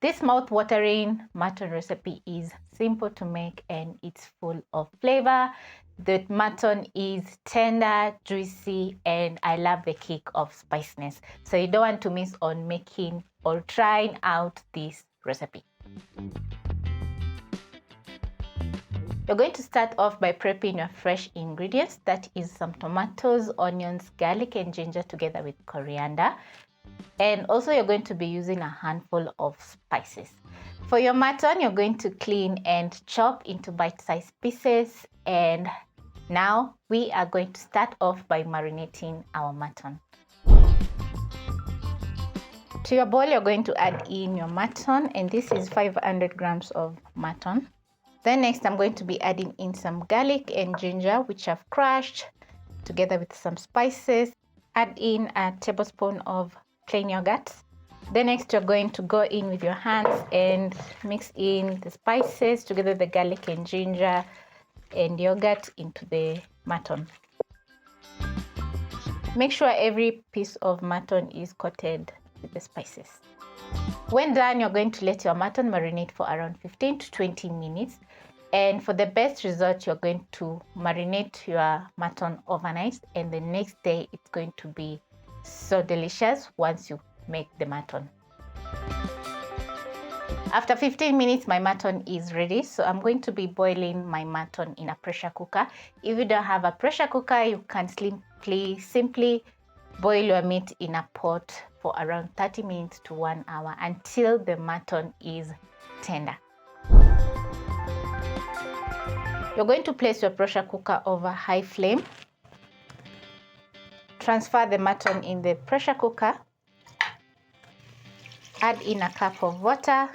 This mouth-watering mutton recipe is simple to make and it's full of flavor. The mutton is tender, juicy, and I love the kick of spiciness. So you don't want to miss on making or trying out this recipe. You're going to start off by prepping your fresh ingredients. That is some tomatoes, onions, garlic, and ginger together with coriander. And also you're going to be using a handful of spices. For your mutton, you're going to clean and chop into bite-sized pieces. And now we are going to start off by marinating our mutton. To your bowl, you're going to add in your mutton, and this is 500 grams of mutton. Then next, I'm going to be adding in some garlic and ginger, which I've crushed together with some spices. Add in a tablespoon of plain yogurt. Then next, you're going to go in with your hands and mix in the spices together with the garlic and ginger and yogurt into the mutton. Make sure every piece of mutton is coated with the spices. When done, you're going to let your mutton marinate for around 15 to 20 minutes. And for the best result, you're going to marinate your mutton overnight, and the next day it's going to be so delicious once you make the mutton. After 15 minutes, my mutton is ready, so I'm going to be boiling my mutton in a pressure cooker. If you don't have a pressure cooker, you can simply boil your meat in a pot for around 30 minutes to 1 hour until the mutton is tender. You're going to place your pressure cooker over high flame. Transfer the mutton in the pressure cooker. Add in a cup of water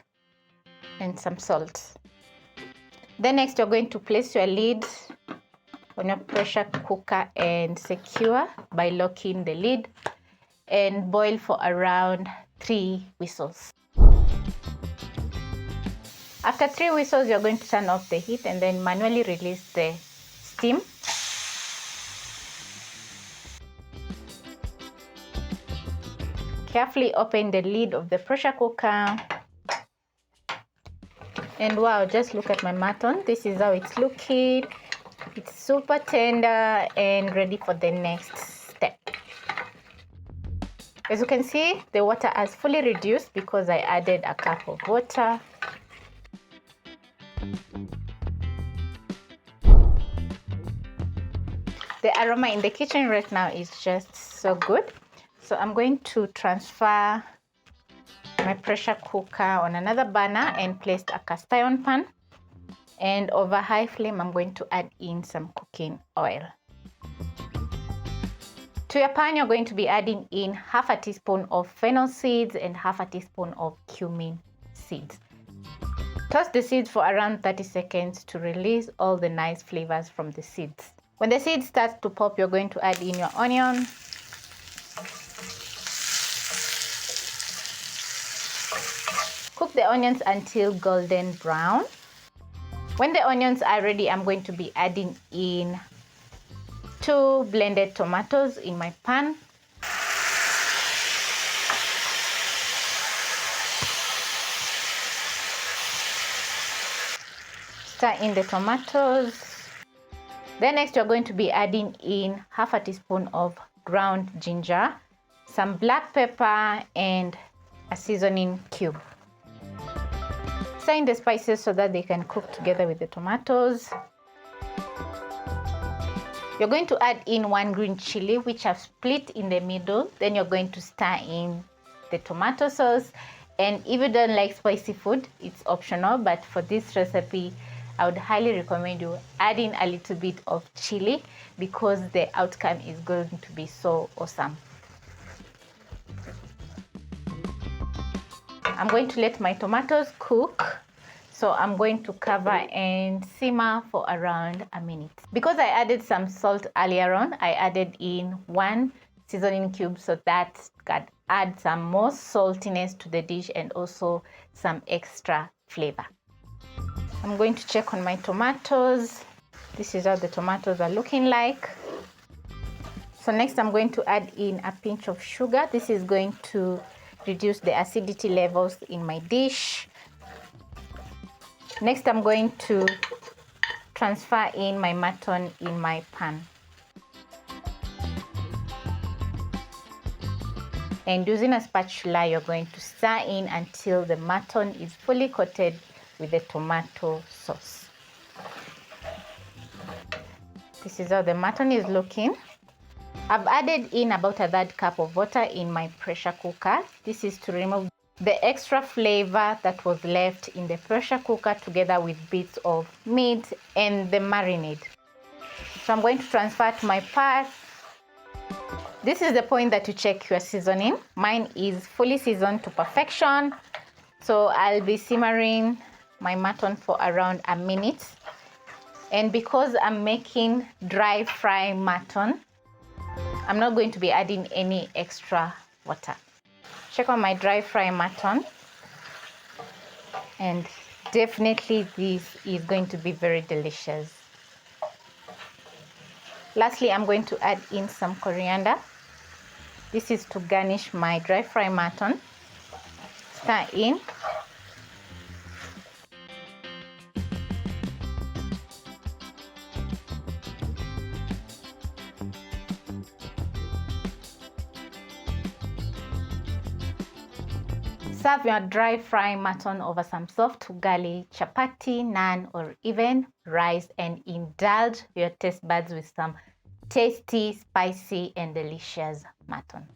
and some salt. Then next, you're going to place your lid on your pressure cooker and secure by locking the lid and boil for around 3 whistles. After 3 whistles, you're going to turn off the heat and then manually release the steam. Carefully open the lid of the pressure cooker. And wow, just look at my mutton. This is how it's looking. It's super tender and ready for the next step. As you can see, the water has fully reduced because I added a cup of water. The aroma in the kitchen right now is just so good. So I'm going to transfer my pressure cooker on another burner and place a cast iron pan. And over high flame, I'm going to add in some cooking oil. To your pan, you're going to be adding in half a teaspoon of fennel seeds and half a teaspoon of cumin seeds. Toss the seeds for around 30 seconds to release all the nice flavors from the seeds. When the seeds start to pop, you're going to add in your onion. Cook the onions until golden brown. When the onions are ready, I'm going to be adding in 2 blended tomatoes in my pan. Stir in the tomatoes. Then next, you're going to be adding in half a teaspoon of ground ginger, some black pepper, and a seasoning cube. Stir in the spices so that they can cook together with the tomatoes. You're going to add in 1 green chili, which I've split in the middle. Then you're going to stir in the tomato sauce. And if you don't like spicy food, it's optional, but for this recipe, I would highly recommend you adding a little bit of chili because the outcome is going to be so awesome. I'm going to let my tomatoes cook. So I'm going to cover and simmer for around a minute. Because I added some salt earlier on, I added in 1 seasoning cube so that can add some more saltiness to the dish and also some extra flavor. I'm going to check on my tomatoes. This is how the tomatoes are looking like. So next I'm going to add in a pinch of sugar. This is going to reduce the acidity levels in my dish. Next, I'm going to transfer in my mutton in my pan. And using a spatula, you're going to stir in until the mutton is fully coated with the tomato sauce. This is how the mutton is looking. I've added in about a third cup of water in my pressure cooker. This is to remove the extra flavor that was left in the pressure cooker together with bits of meat and the marinade. So I'm going to transfer to my pot. This is the point that you check your seasoning. Mine is fully seasoned to perfection. So I'll be simmering my mutton for around a minute. And because I'm making dry fry mutton, I'm not going to be adding any extra water. Check on my dry fry mutton. And definitely this is going to be very delicious. Lastly, I'm going to add in some coriander. This is to garnish my dry fry mutton. Stir in. Serve your dry fry mutton over some soft ugali, chapati, naan, or even rice, and indulge your taste buds with some tasty, spicy, and delicious mutton.